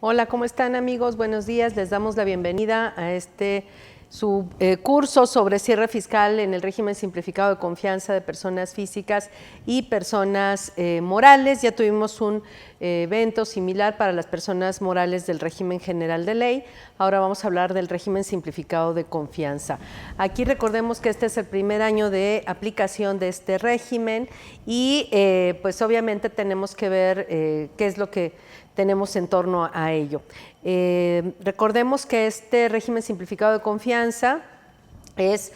Hola, ¿cómo están amigos? Buenos días, les damos la bienvenida a su curso sobre cierre fiscal en el régimen simplificado de confianza de personas físicas y personas morales. Ya tuvimos un evento similar para las personas morales del régimen general de ley. Ahora vamos a hablar del régimen simplificado de confianza. Aquí recordemos que este es el primer año de aplicación de este régimen y pues obviamente tenemos que ver qué es lo que tenemos en torno a ello. Recordemos que este régimen simplificado de confianza es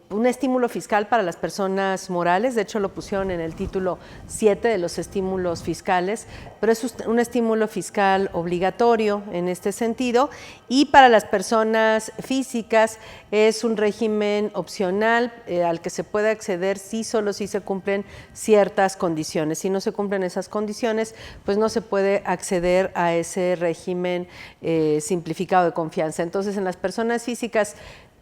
un estímulo fiscal para las personas morales. De hecho lo pusieron en el título 7 de los estímulos fiscales, pero es un estímulo fiscal obligatorio en este sentido, y para las personas físicas es un régimen opcional al que se puede acceder solo si se cumplen ciertas condiciones. Si no se cumplen esas condiciones, pues no se puede acceder a ese régimen simplificado de confianza. Entonces, en las personas físicas,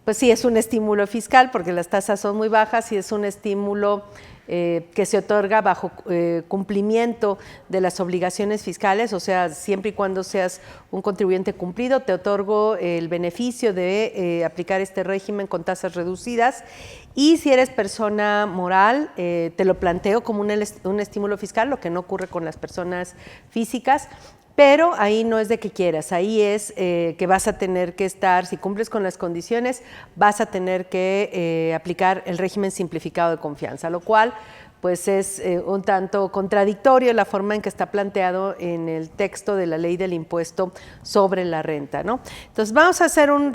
pues sí, es un estímulo fiscal porque las tasas son muy bajas y es un estímulo que se otorga bajo cumplimiento de las obligaciones fiscales, o sea, siempre y cuando seas un contribuyente cumplido, te otorgo el beneficio de aplicar este régimen con tasas reducidas. Y si eres persona moral, te lo planteo como un estímulo fiscal, lo que no ocurre con las personas físicas. Pero ahí no es de que quieras, ahí es que vas a tener que estar, si cumples con las condiciones, vas a tener que aplicar el régimen simplificado de confianza, lo cual pues es un tanto contradictorio la forma en que está planteado en el texto de la ley del impuesto sobre la renta, ¿no? Entonces vamos a hacer un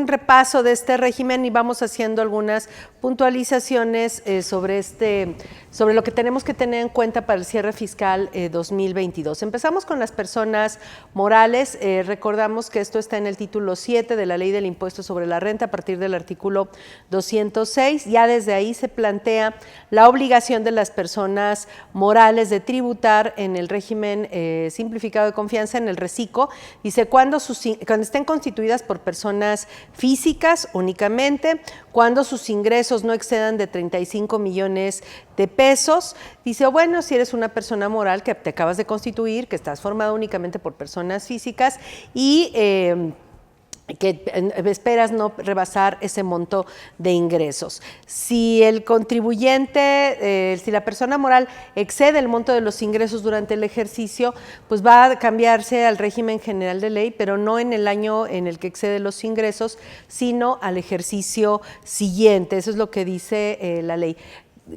repaso de este régimen y vamos haciendo algunas puntualizaciones sobre lo que tenemos que tener en cuenta para el cierre fiscal 2022. Empezamos con las personas morales. Recordamos que esto está en el título 7 de la ley del impuesto sobre la renta a partir del artículo 206. Ya desde ahí se plantea la obligación de las personas morales de tributar en el régimen simplificado de confianza, en el RECICO. Dice cuando estén constituidas por personas físicas únicamente, cuando sus ingresos no excedan de 35 millones de pesos. Dice, bueno, si eres una persona moral que te acabas de constituir, que estás formada únicamente por personas físicas y que esperas no rebasar ese monto de ingresos. Si el contribuyente, si la persona moral excede el monto de los ingresos durante el ejercicio, pues va a cambiarse al régimen general de ley, pero no en el año en el que excede los ingresos, sino al ejercicio siguiente. Eso es lo que dice la ley.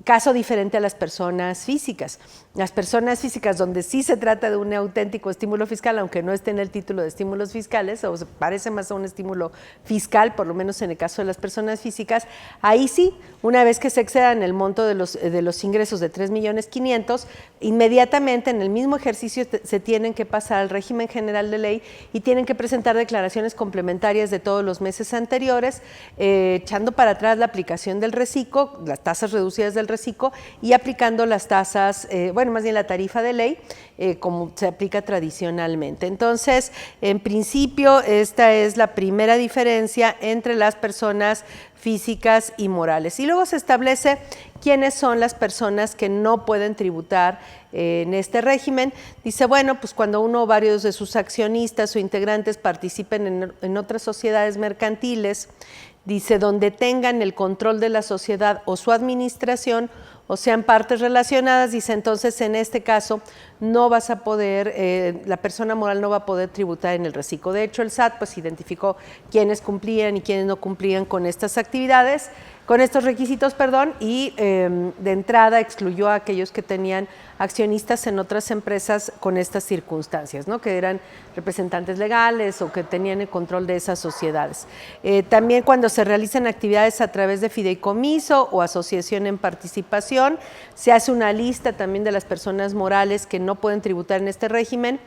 Caso diferente a las personas físicas. Las personas físicas, donde sí se trata de un auténtico estímulo fiscal, aunque no esté en el título de estímulos fiscales, o se parece más a un estímulo fiscal, por lo menos en el caso de las personas físicas, ahí sí, una vez que se excedan el monto de los ingresos de 3.500.000, inmediatamente en el mismo ejercicio se tienen que pasar al régimen general de ley y tienen que presentar declaraciones complementarias de todos los meses anteriores, echando para atrás la aplicación del RECICO, las tasas reducidas del RECICO, y aplicando las tasas, más bien la tarifa de ley, como se aplica tradicionalmente. Entonces, en principio, esta es la primera diferencia entre las personas físicas y morales. Y luego se establece quiénes son las personas que no pueden tributar en este régimen. Dice, bueno, pues cuando uno o varios de sus accionistas o integrantes participen en otras sociedades mercantiles, dice, donde tengan el control de la sociedad o su administración, o sean partes relacionadas, dice, entonces en este caso no vas a poder, la persona moral no va a poder tributar en el RECICO. De hecho, el SAT pues identificó quiénes cumplían y quiénes no cumplían con estas actividades, con estos requisitos, y de entrada excluyó a aquellos que tenían accionistas en otras empresas con estas circunstancias, ¿no? Que eran representantes legales o que tenían el control de esas sociedades. También cuando se realizan actividades a través de fideicomiso o asociación en participación, se hace una lista también de las personas morales que no pueden tributar en este régimen,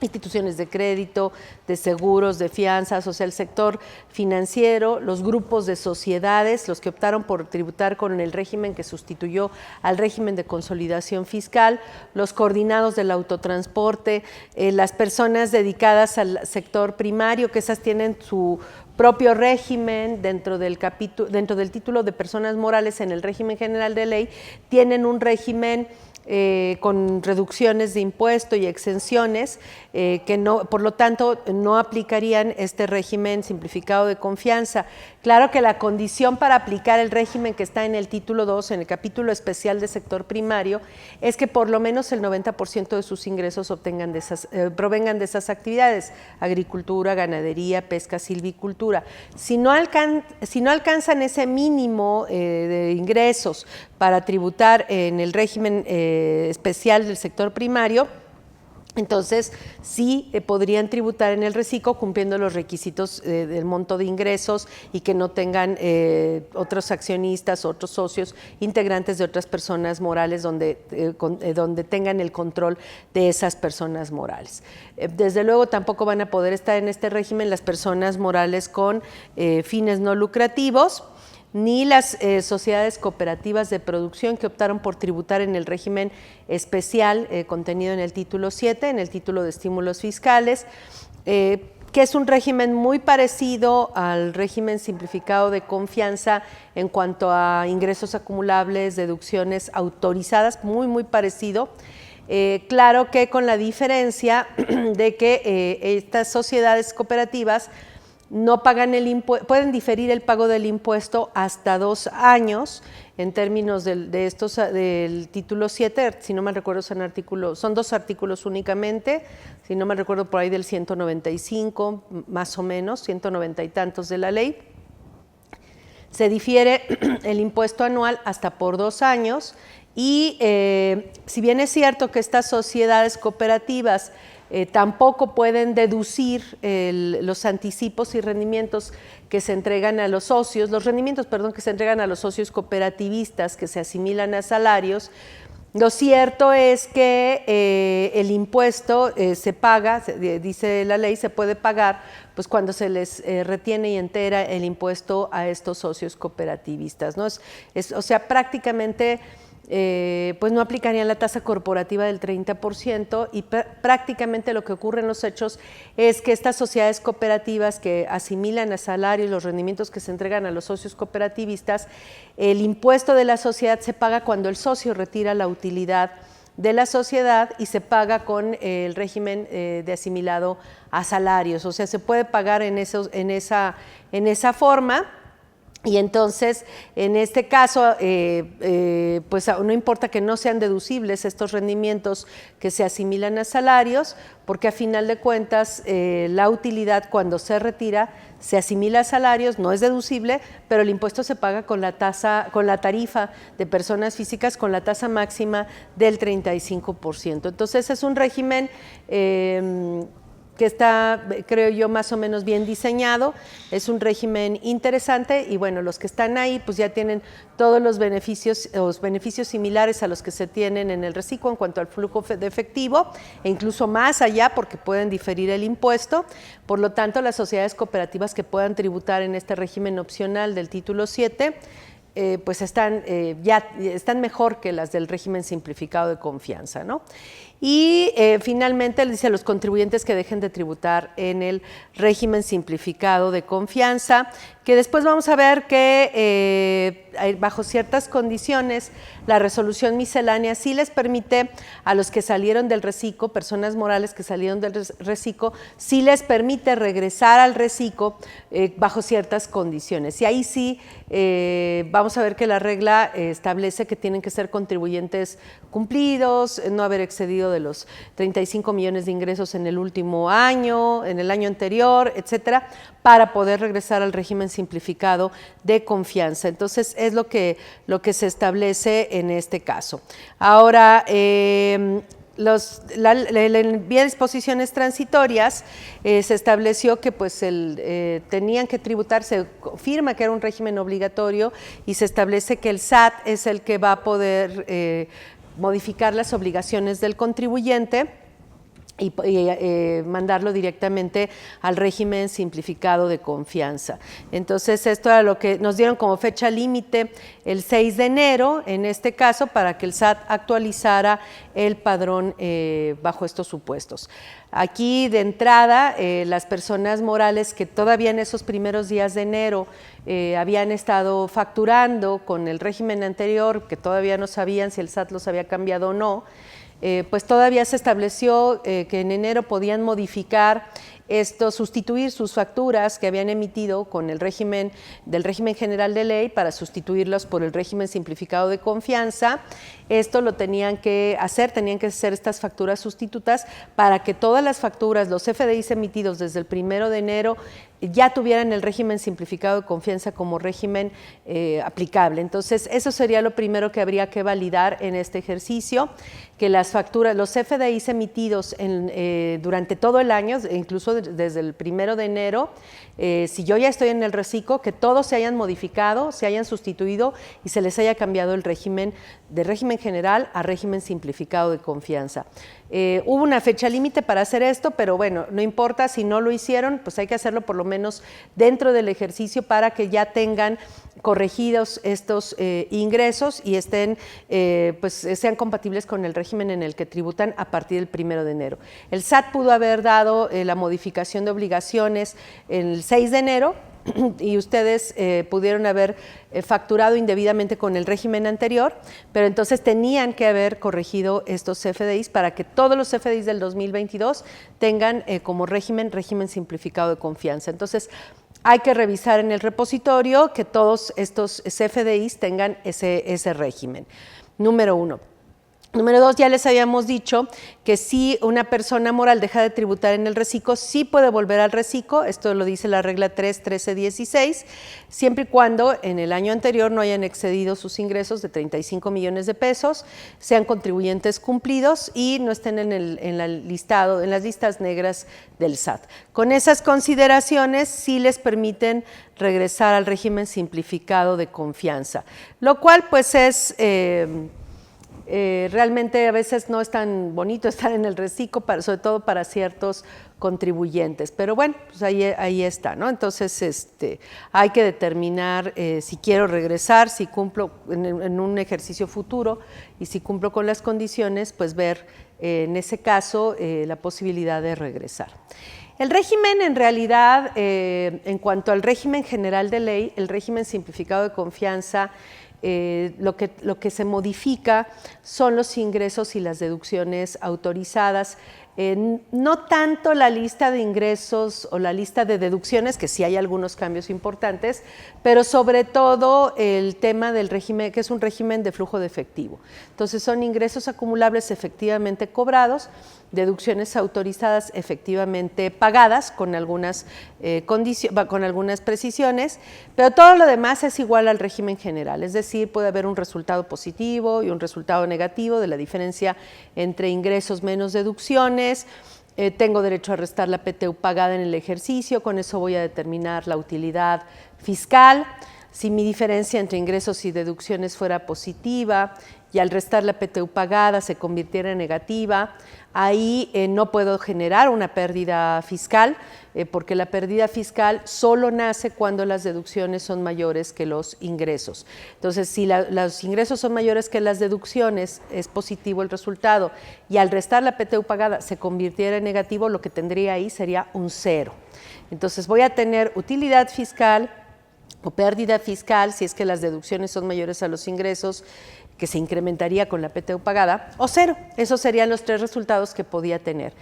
instituciones de crédito, de seguros, de fianzas, o sea, el sector financiero, los grupos de sociedades, los que optaron por tributar con el régimen que sustituyó al régimen de consolidación fiscal, los coordinados del autotransporte, las personas dedicadas al sector primario, que esas tienen su propio régimen dentro del título de personas morales en el régimen general de ley, tienen un régimen con reducciones de impuesto y exenciones, que no, por lo tanto no aplicarían este régimen simplificado de confianza. Claro que la condición para aplicar el régimen que está en el título 2, en el capítulo especial de sector primario, es que por lo menos el 90% de sus ingresos provengan de esas actividades: agricultura, ganadería, pesca, silvicultura. Si no alcanzan ese mínimo de ingresos para tributar en el régimen especial del sector primario, entonces sí podrían tributar en el RECICO cumpliendo los requisitos del monto de ingresos y que no tengan otros accionistas, otros socios, integrantes de otras personas morales donde tengan el control de esas personas morales. Desde luego tampoco van a poder estar en este régimen las personas morales con fines no lucrativos, ni las sociedades cooperativas de producción que optaron por tributar en el régimen especial contenido en el título 7, en el título de estímulos fiscales, que es un régimen muy parecido al régimen simplificado de confianza en cuanto a ingresos acumulables, deducciones autorizadas, muy parecido. Claro que con la diferencia de que estas sociedades cooperativas no pagan el impuesto, pueden diferir el pago del impuesto hasta 2 años en términos del título 7, si no me recuerdo son 2 artículos únicamente, si no me recuerdo por ahí del 195, más o menos, 190 y tantos de la ley. Se difiere el impuesto anual hasta por 2 años y si bien es cierto que estas sociedades cooperativas tampoco pueden deducir los anticipos y rendimientos que se entregan a los socios, que se entregan a los socios cooperativistas que se asimilan a salarios. Lo cierto es que el impuesto se paga, dice la ley, se puede pagar pues cuando se les retiene y entera el impuesto a estos socios cooperativistas, ¿no? O sea, prácticamente pues no aplicarían la tasa corporativa del 30% y prácticamente lo que ocurre en los hechos es que estas sociedades cooperativas que asimilan a salarios los rendimientos que se entregan a los socios cooperativistas, el impuesto de la sociedad se paga cuando el socio retira la utilidad de la sociedad y se paga con el régimen de asimilado a salarios, o sea, se puede pagar en esa forma. Y entonces, en este caso, pues no importa que no sean deducibles estos rendimientos que se asimilan a salarios, porque a final de cuentas la utilidad cuando se retira se asimila a salarios, no es deducible, pero el impuesto se paga con la tarifa de personas físicas con la tasa máxima del 35%. Entonces es un régimen que está, creo yo, más o menos bien diseñado, es un régimen interesante y bueno, los que están ahí pues ya tienen todos los beneficios similares a los que se tienen en el RECICO en cuanto al flujo de efectivo e incluso más allá porque pueden diferir el impuesto. Por lo tanto, las sociedades cooperativas que puedan tributar en este régimen opcional del título 7 pues están mejor que las del régimen simplificado de confianza, ¿no? Y finalmente le dice a los contribuyentes que dejen de tributar en el régimen simplificado de confianza, que después vamos a ver que bajo ciertas condiciones la resolución miscelánea sí les permite a los que salieron del RECICO, personas morales que salieron del RECICO, sí les permite regresar al RECICO bajo ciertas condiciones. Y ahí sí vamos a ver que la regla establece que tienen que ser contribuyentes cumplidos, no haber excedido de los 35 millones de ingresos en el último año, en el año anterior, etcétera, para poder regresar al régimen simplificado de confianza. Entonces, es lo que se establece en este caso. Ahora, vía disposiciones transitorias se estableció que pues tenían que tributar, se confirma que era un régimen obligatorio y se establece que el SAT es el que va a poder modificar las obligaciones del contribuyente y mandarlo directamente al régimen simplificado de confianza. Entonces, esto era lo que nos dieron como fecha límite el 6 de enero, en este caso, para que el SAT actualizara el padrón bajo estos supuestos. Aquí, de entrada, las personas morales que todavía en esos primeros días de enero habían estado facturando con el régimen anterior, que todavía no sabían si el SAT los había cambiado o no, pues todavía se estableció que en enero podían modificar esto, sustituir sus facturas que habían emitido con el régimen del régimen general de ley para sustituirlos por el régimen simplificado de confianza. Esto lo tenían que hacer estas facturas sustitutas para que todas las facturas, los FDIs emitidos desde el 1 de enero, ya tuvieran el régimen simplificado de confianza como régimen aplicable. Entonces, eso sería lo primero que habría que validar en este ejercicio, que las facturas, los FDIs emitidos durante todo el año, incluso desde el 1 de enero, si yo ya estoy en el reciclo, que todos se hayan modificado, se hayan sustituido y se les haya cambiado el régimen de régimen general a régimen simplificado de confianza. Hubo una fecha límite para hacer esto, pero bueno, no importa si no lo hicieron, pues hay que hacerlo por lo menos dentro del ejercicio para que ya tengan corregidos estos ingresos y estén, pues sean compatibles con el régimen en el que tributan a partir del 1 de enero. El SAT pudo haber dado la modificación de obligaciones el 6 de enero, y ustedes pudieron haber facturado indebidamente con el régimen anterior, pero entonces tenían que haber corregido estos FDIs para que todos los FDIs del 2022 tengan como régimen simplificado de confianza. Entonces, hay que revisar en el repositorio que todos estos CFDIs tengan ese régimen. Número 1. Número 2, ya les habíamos dicho que si una persona moral deja de tributar en el reciclo, sí puede volver al reciclo, esto lo dice la regla 3.13.16, siempre y cuando en el año anterior no hayan excedido sus ingresos de 35 millones de pesos, sean contribuyentes cumplidos y no estén en las listas negras del SAT. Con esas consideraciones sí les permiten regresar al régimen simplificado de confianza, lo cual pues es... realmente a veces no es tan bonito estar en el reciclo, sobre todo para ciertos contribuyentes, pero bueno, pues ahí está, ¿no? Entonces hay que determinar si quiero regresar, si cumplo en un ejercicio futuro y si cumplo con las condiciones, pues ver en ese caso la posibilidad de regresar. El régimen, en realidad, en cuanto al régimen general de ley, el régimen simplificado de confianza, lo que se modifica son los ingresos y las deducciones autorizadas, no tanto la lista de ingresos o la lista de deducciones, que sí hay algunos cambios importantes, pero sobre todo el tema del régimen, que es un régimen de flujo de efectivo. Entonces son ingresos acumulables efectivamente cobrados, deducciones autorizadas efectivamente pagadas con algunas precisiones, pero todo lo demás es igual al régimen general, es decir, puede haber un resultado positivo y un resultado negativo de la diferencia entre ingresos menos deducciones. Tengo derecho a restar la PTU pagada en el ejercicio, con eso voy a determinar la utilidad fiscal. Si mi diferencia entre ingresos y deducciones fuera positiva y al restar la PTU pagada se convirtiera en negativa, ahí no puedo generar una pérdida fiscal, porque la pérdida fiscal solo nace cuando las deducciones son mayores que los ingresos. Entonces, si los ingresos son mayores que las deducciones, es positivo el resultado, y al restar la PTU pagada se convirtiera en negativo, lo que tendría ahí sería un 0. Entonces, voy a tener utilidad fiscal o pérdida fiscal si es que las deducciones son mayores a los ingresos, que se incrementaría con la PTU pagada, o 0. Esos serían los 3 resultados que podría tener.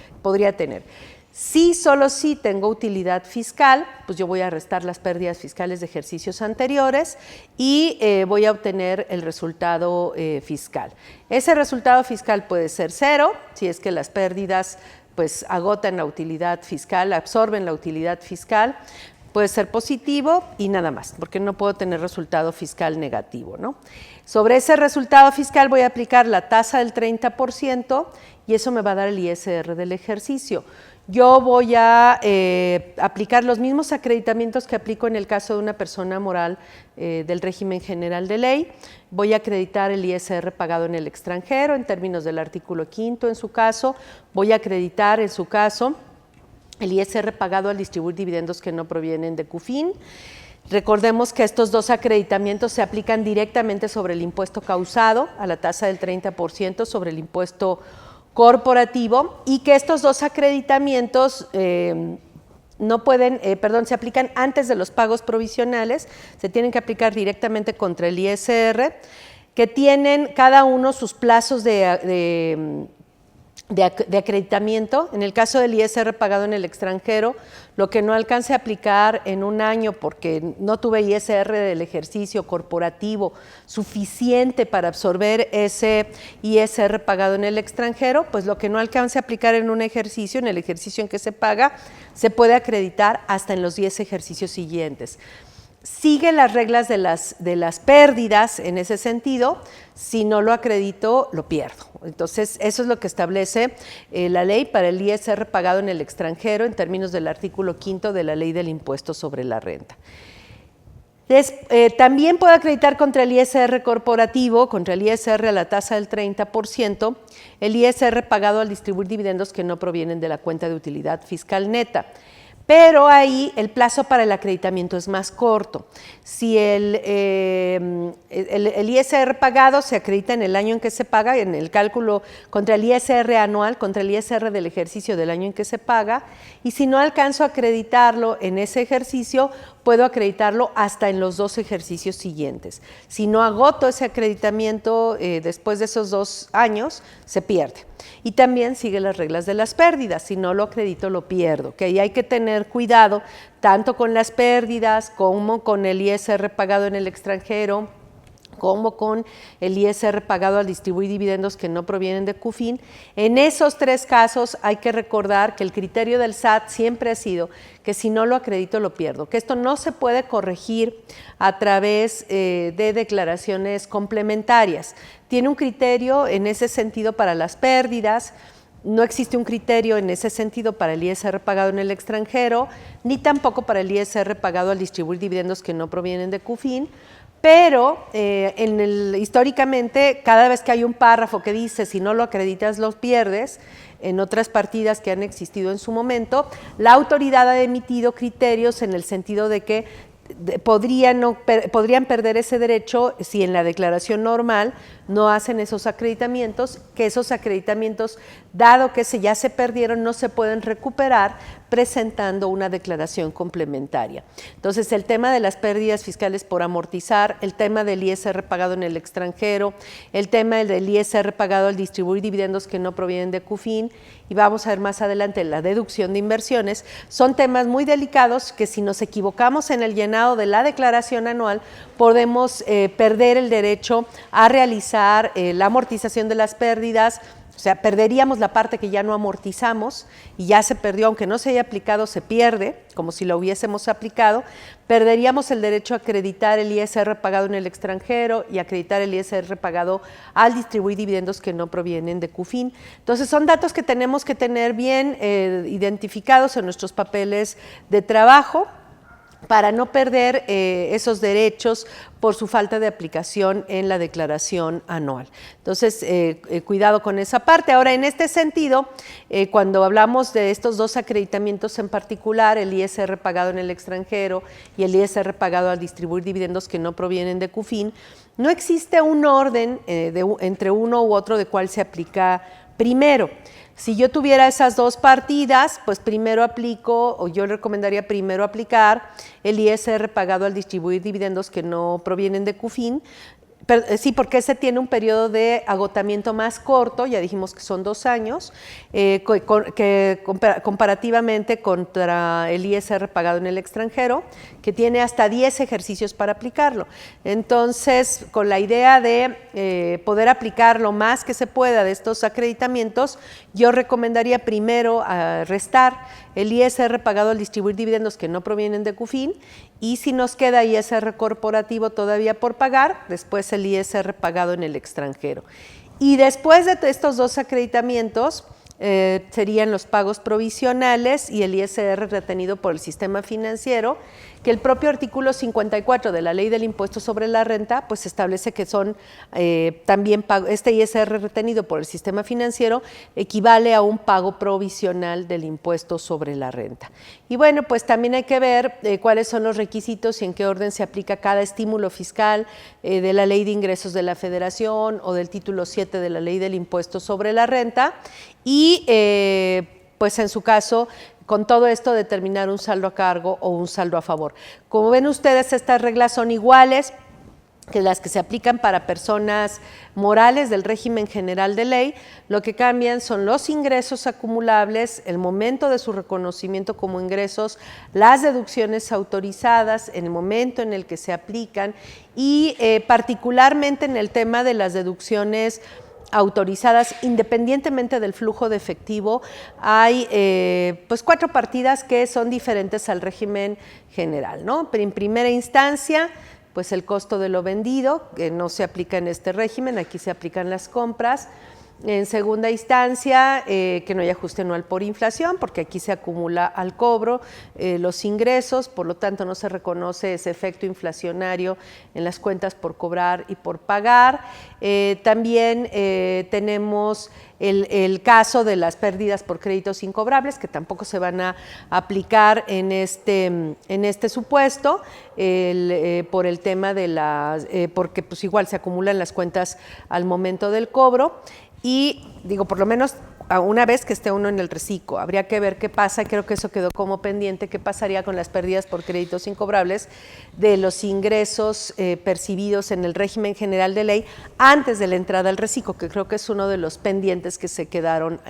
Si solo si tengo utilidad fiscal, pues yo voy a restar las pérdidas fiscales de ejercicios anteriores y voy a obtener el resultado fiscal. Ese resultado fiscal puede ser 0, si es que las pérdidas pues agotan la utilidad fiscal, absorben la utilidad fiscal. Puede ser positivo y nada más, porque no puedo tener resultado fiscal negativo, ¿no? Sobre ese resultado fiscal voy a aplicar la tasa del 30% y eso me va a dar el ISR del ejercicio. yo voy a aplicar los mismos acreditamientos que aplico en el caso de una persona moral del régimen general de ley. Voy a acreditar el ISR pagado en el extranjero en términos del artículo 5 en su caso. Voy a acreditar en su caso el ISR pagado al distribuir dividendos que no provienen de CUFIN. Recordemos que estos dos acreditamientos se aplican directamente sobre el impuesto causado a la tasa del 30% sobre el impuesto corporativo y que estos dos acreditamientos no pueden, se aplican antes de los pagos provisionales, se tienen que aplicar directamente contra el ISR, que tienen cada uno sus plazos de acreditamiento. En el caso del ISR pagado en el extranjero, lo que no alcance a aplicar en un año porque no tuve ISR del ejercicio corporativo suficiente para absorber ese ISR pagado en el extranjero, pues lo que no alcance a aplicar en un ejercicio, en el ejercicio en que se paga, se puede acreditar hasta en los 10 ejercicios siguientes. Sigue las reglas de las pérdidas en ese sentido. Si no lo acredito, lo pierdo. Entonces, eso es lo que establece la ley para el ISR pagado en el extranjero en términos del artículo 5 de la Ley del Impuesto sobre la Renta. También puedo acreditar contra el ISR corporativo, contra el ISR a la tasa del 30%, el ISR pagado al distribuir dividendos que no provienen de la cuenta de utilidad fiscal neta. Pero ahí el plazo para el acreditamiento es más corto. Si el ISR pagado se acredita en el año en que se paga, en el cálculo contra el ISR anual, contra el ISR del ejercicio del año en que se paga, y si no alcanzo a acreditarlo en ese ejercicio, puedo acreditarlo hasta en los 2 ejercicios siguientes. Si no agoto ese acreditamiento después de esos 2 años, se pierde. Y también sigue las reglas de las pérdidas. Si no lo acredito, lo pierdo. Que ahí hay que tener cuidado tanto con las pérdidas como con el ISR pagado en el extranjero, como con el ISR pagado al distribuir dividendos que no provienen de CUFIN. En esos 3 casos hay que recordar que el criterio del SAT siempre ha sido que si no lo acredito lo pierdo, que esto no se puede corregir a través de declaraciones complementarias. Tiene un criterio en ese sentido para las pérdidas. No existe un criterio en ese sentido para el ISR pagado en el extranjero, ni tampoco para el ISR pagado al distribuir dividendos que no provienen de CUFIN. Pero históricamente, cada vez que hay un párrafo que dice si no lo acreditas los pierdes, en otras partidas que han existido en su momento, la autoridad ha emitido criterios en el sentido de que podrían perder ese derecho si en la declaración normal no hacen esos acreditamientos, que esos acreditamientos, dado que ya se perdieron, no se pueden recuperar presentando una declaración complementaria. Entonces, el tema de las pérdidas fiscales por amortizar, el tema del ISR pagado en el extranjero, el tema del ISR pagado al distribuir dividendos que no provienen de CUFIN, y vamos a ver más adelante la deducción de inversiones, son temas muy delicados que si nos equivocamos en el llenado de la declaración anual, podemos perder el derecho a realizar la amortización de las pérdidas. O sea, perderíamos la parte que ya no amortizamos y ya se perdió, aunque no se haya aplicado, se pierde, como si lo hubiésemos aplicado. Perderíamos el derecho a acreditar el ISR pagado en el extranjero y acreditar el ISR pagado al distribuir dividendos que no provienen de CUFIN. Entonces, son datos que tenemos que tener bien identificados en nuestros papeles de trabajo para no perder esos derechos por su falta de aplicación en la declaración anual. Entonces, cuidado con esa parte. Ahora, en este sentido, cuando hablamos de estos 2 acreditamientos en particular, el ISR pagado en el extranjero y el ISR pagado al distribuir dividendos que no provienen de CUFIN, no existe un orden entre uno u otro de cuál se aplica primero. Si yo tuviera esas 2 partidas, pues primero aplico, o yo recomendaría primero aplicar el ISR pagado al distribuir dividendos que no provienen de CUFIN. Sí, porque ese tiene un periodo de agotamiento más corto, ya dijimos que son 2 años, comparativamente contra el ISR pagado en el extranjero, que tiene hasta 10 ejercicios para aplicarlo. Entonces, con la idea de poder aplicar lo más que se pueda de estos acreditamientos, yo recomendaría primero restar el ISR pagado al distribuir dividendos que no provienen de CUFIN, y si nos queda ISR corporativo todavía por pagar, después el ISR pagado en el extranjero. Y después de estos 2 acreditamientos, serían los pagos provisionales y el ISR retenido por el sistema financiero, que el propio artículo 54 de la Ley del Impuesto sobre la Renta pues establece que son también este ISR retenido por el sistema financiero equivale a un pago provisional del impuesto sobre la renta. Y bueno, pues también hay que ver cuáles son los requisitos y en qué orden se aplica cada estímulo fiscal de la Ley de Ingresos de la Federación o del título 7 de la Ley del Impuesto sobre la Renta y pues en su caso con todo esto determinar un saldo a cargo o un saldo a favor. Como ven ustedes, estas reglas son iguales que las que se aplican para personas morales del régimen general de ley. Lo que cambian son los ingresos acumulables, el momento de su reconocimiento como ingresos, las deducciones autorizadas, en el momento en el que se aplican y particularmente en el tema de las deducciones autorizadas, independientemente del flujo de efectivo, hay pues 4 partidas que son diferentes al régimen general, ¿no? Pero en primera instancia, pues el costo de lo vendido, que no se aplica en este régimen, aquí se aplican las compras. En segunda instancia, que no hay ajuste anual por inflación, porque aquí se acumula al cobro los ingresos, por lo tanto no se reconoce ese efecto inflacionario en las cuentas por cobrar y por pagar. También tenemos el caso de las pérdidas por créditos incobrables, que tampoco se van a aplicar en este supuesto, por el tema de las, porque pues igual se acumulan las cuentas al momento del cobro. Y digo, por lo menos una vez que esté uno en el reciclo, habría que ver qué pasa, creo que eso quedó como pendiente, qué pasaría con las pérdidas por créditos incobrables de los ingresos percibidos en el régimen general de ley antes de la entrada al reciclo, que creo que es uno de los pendientes que se quedaron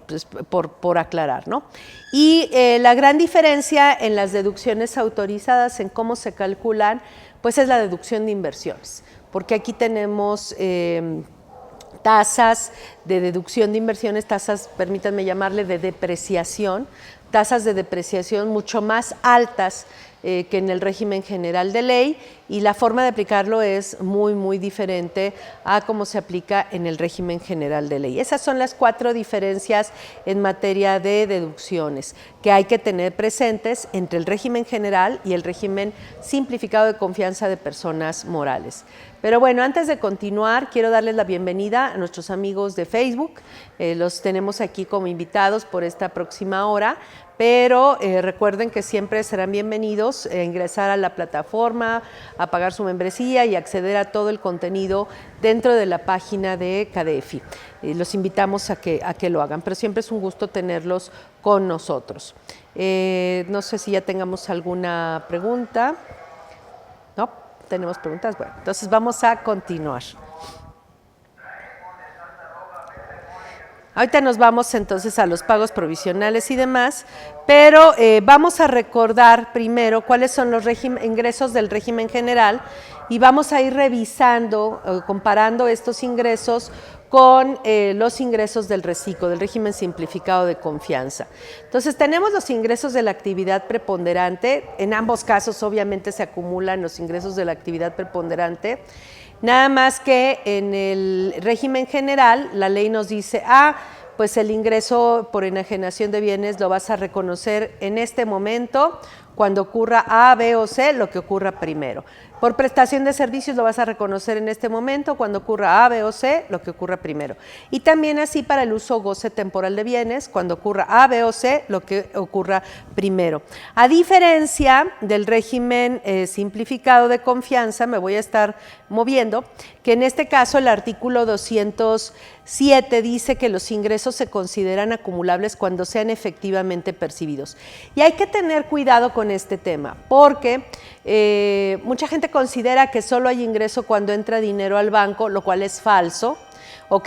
pues, por aclarar, ¿no? Y la gran diferencia en las deducciones autorizadas, en cómo se calculan, pues es la deducción de inversiones, porque aquí tenemos tasas de deducción de inversiones, tasas, permítanme llamarle, de depreciación, tasas de depreciación mucho más altas que en el régimen general de ley, y la forma de aplicarlo es muy diferente a cómo se aplica en el régimen general de ley. Esas son las 4 diferencias en materia de deducciones que hay que tener presentes entre el régimen general y el régimen simplificado de confianza de personas morales. Pero bueno, antes de continuar, quiero darles la bienvenida a nuestros amigos de Facebook. Los tenemos aquí como invitados por esta próxima hora, pero recuerden que siempre serán bienvenidos a ingresar a la plataforma, a pagar su membresía y acceder a todo el contenido dentro de la página de CADEFI. Los invitamos a que lo hagan, pero siempre es un gusto tenerlos con nosotros. No sé si ya tengamos alguna pregunta. ¿No? ¿Tenemos preguntas? Bueno, entonces vamos a continuar. Ahorita nos vamos entonces a los pagos provisionales y demás, pero vamos a recordar primero cuáles son los ingresos del régimen general y vamos a ir revisando, comparando estos ingresos con los ingresos del reciclo, del régimen simplificado de confianza. Entonces tenemos los ingresos de la actividad preponderante, en ambos casos obviamente se acumulan los ingresos de la actividad preponderante, nada más que en el régimen general la ley nos dice, pues el ingreso por enajenación de bienes lo vas a reconocer en este momento, cuando ocurra A, B o C, lo que ocurra primero. Por prestación de servicios lo vas a reconocer en este momento, cuando ocurra A, B o C, lo que ocurra primero. Y también así para el uso o goce temporal de bienes, cuando ocurra A, B o C, lo que ocurra primero. A diferencia del régimen simplificado de confianza, me voy a estar moviendo, que en este caso el artículo 207 dice que los ingresos se consideran acumulables cuando sean efectivamente percibidos. Y hay que tener cuidado con este tema, porque mucha gente considera que solo hay ingreso cuando entra dinero al banco, lo cual es falso, o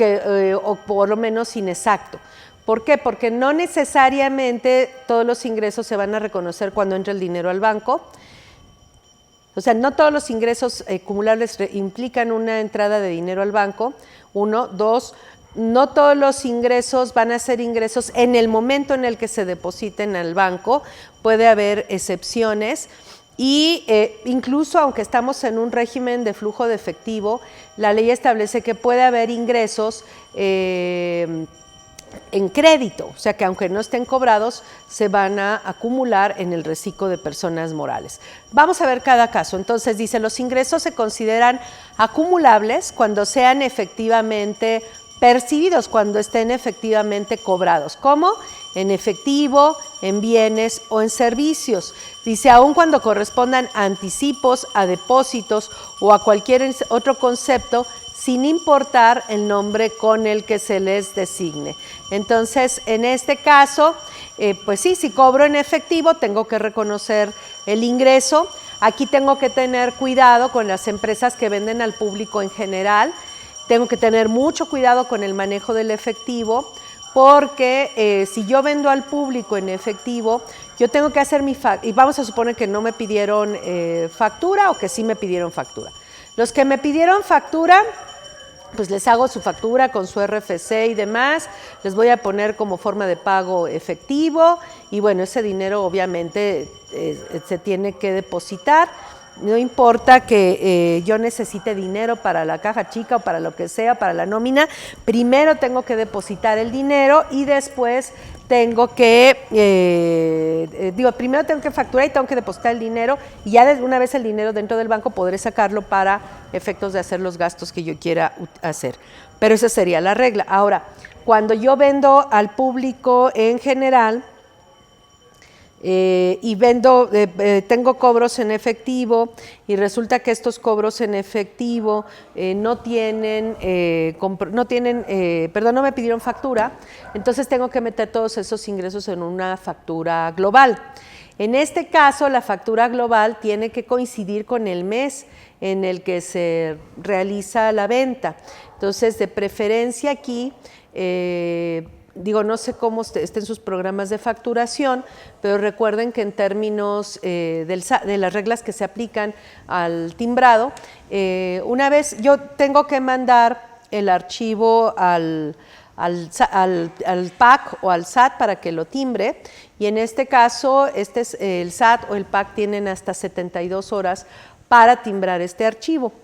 por lo menos inexacto. ¿Por qué? Porque no necesariamente todos los ingresos se van a reconocer cuando entra el dinero al banco. O sea, no todos los ingresos acumulables implican una entrada de dinero al banco, 1, 2, no todos los ingresos van a ser ingresos en el momento en el que se depositen al banco, puede haber excepciones y incluso aunque estamos en un régimen de flujo de efectivo, la ley establece que puede haber ingresos en crédito, o sea que aunque no estén cobrados, se van a acumular en el reciclo de personas morales. Vamos a ver cada caso. Entonces dice, los ingresos se consideran acumulables cuando sean efectivamente percibidos, cuando estén efectivamente cobrados. ¿Cómo? En efectivo, en bienes o en servicios. Dice, aun cuando correspondan a anticipos, a depósitos o a cualquier otro concepto, sin importar el nombre con el que se les designe. Entonces, en este caso, pues sí, si cobro en efectivo, tengo que reconocer el ingreso. Aquí tengo que tener cuidado con las empresas que venden al público en general. Tengo que tener mucho cuidado con el manejo del efectivo, porque si yo vendo al público en efectivo, yo tengo que hacer mi factura, y vamos a suponer que no me pidieron factura o que sí me pidieron factura. Los que me pidieron factura, pues les hago su factura con su RFC y demás, les voy a poner como forma de pago efectivo y bueno, ese dinero obviamente se tiene que depositar. No importa que yo necesite dinero para la caja chica o para lo que sea, para la nómina, primero tengo que depositar el dinero y después tengo que, primero tengo que facturar y tengo que depositar el dinero y ya una vez el dinero dentro del banco podré sacarlo para efectos de hacer los gastos que yo quiera hacer. Pero esa sería la regla. Ahora, cuando yo vendo al público en general, y vendo, tengo cobros en efectivo y resulta que estos cobros en efectivo no me pidieron factura, entonces tengo que meter todos esos ingresos en una factura global. En este caso, la factura global tiene que coincidir con el mes en el que se realiza la venta. Entonces, de preferencia aquí, no sé cómo estén sus programas de facturación, pero recuerden que en términos de las reglas que se aplican al timbrado, una vez yo tengo que mandar el archivo al PAC o al SAT para que lo timbre, y en este caso el SAT o el PAC tienen hasta 72 horas para timbrar este archivo.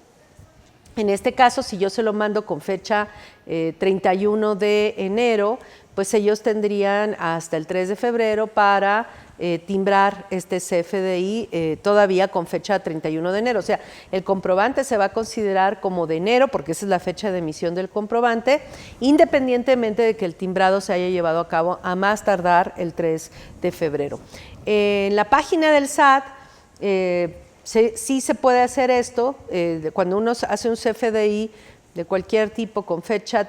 En este caso, si yo se lo mando con fecha 31 de enero, pues ellos tendrían hasta el 3 de febrero para timbrar este CFDI todavía con fecha 31 de enero. O sea, el comprobante se va a considerar como de enero, porque esa es la fecha de emisión del comprobante, independientemente de que el timbrado se haya llevado a cabo a más tardar el 3 de febrero. En la página del SAT, sí se puede hacer esto, cuando uno hace un CFDI de cualquier tipo con fecha,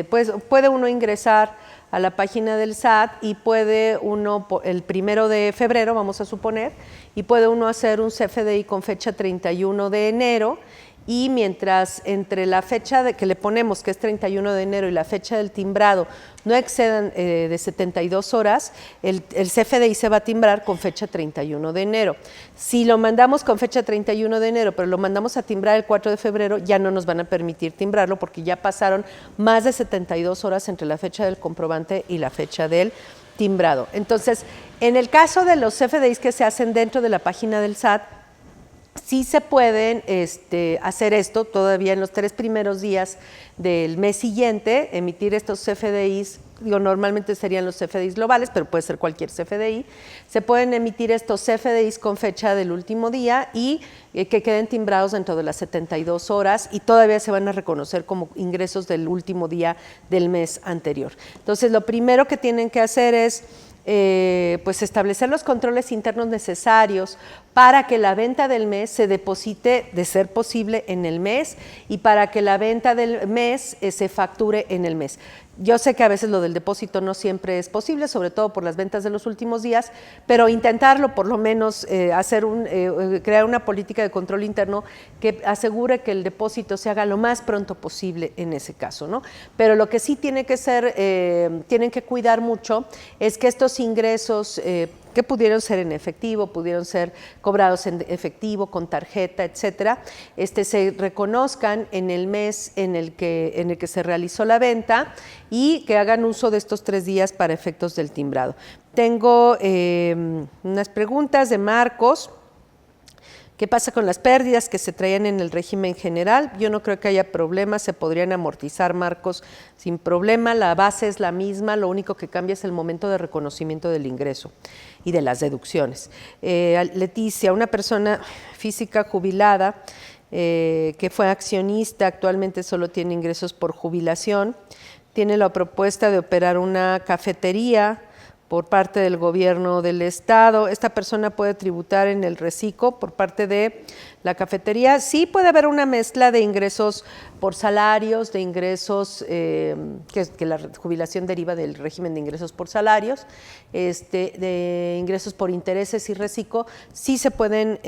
pues puede uno ingresar a la página del SAT y puede uno, el 1 de febrero, vamos a suponer, y puede uno hacer un CFDI con fecha 31 de enero, y mientras entre la fecha que le ponemos, que es 31 de enero, y la fecha del timbrado no excedan de 72 horas, el CFDI se va a timbrar con fecha 31 de enero. Si lo mandamos con fecha 31 de enero, pero lo mandamos a timbrar el 4 de febrero, ya no nos van a permitir timbrarlo porque ya pasaron más de 72 horas entre la fecha del comprobante y la fecha del timbrado. Entonces, en el caso de los CFDIs que se hacen dentro de la página del SAT, sí se pueden hacer esto todavía en los 3 primeros días del mes siguiente, emitir estos CFDIs, normalmente serían los CFDIs globales, pero puede ser cualquier CFDI. Se pueden emitir estos CFDIs con fecha del último día y que queden timbrados dentro de las 72 horas y todavía se van a reconocer como ingresos del último día del mes anterior. Entonces, lo primero que tienen que hacer es pues establecer los controles internos necesarios para que la venta del mes se deposite, de ser posible, en el mes, y para que la venta del mes se facture en el mes. Yo sé que a veces lo del depósito no siempre es posible, sobre todo por las ventas de los últimos días, pero intentarlo, por lo menos crear una política de control interno que asegure que el depósito se haga lo más pronto posible en ese caso, ¿no? Pero lo que sí tiene que ser, tienen que cuidar mucho es que estos ingresos que pudieron ser en efectivo, pudieron ser cobrados en efectivo, con tarjeta, etcétera, se reconozcan en el mes en el que se realizó la venta y que hagan uso de estos 3 días para efectos del timbrado. Tengo unas preguntas de Marcos. ¿Qué pasa con las pérdidas que se traían en el régimen general? Yo no creo que haya problemas, se podrían amortizar, Marcos, sin problema. La base es la misma, lo único que cambia es el momento de reconocimiento del ingreso y de las deducciones. Leticia, una persona física jubilada que fue accionista, actualmente solo tiene ingresos por jubilación, tiene la propuesta de operar una cafetería por parte del gobierno del estado. Esta persona puede tributar en el reciclo por parte de la cafetería. Sí puede haber una mezcla de ingresos por salarios, de ingresos, que la jubilación deriva del régimen de ingresos por salarios, de ingresos por intereses y reciclo. Sí se pueden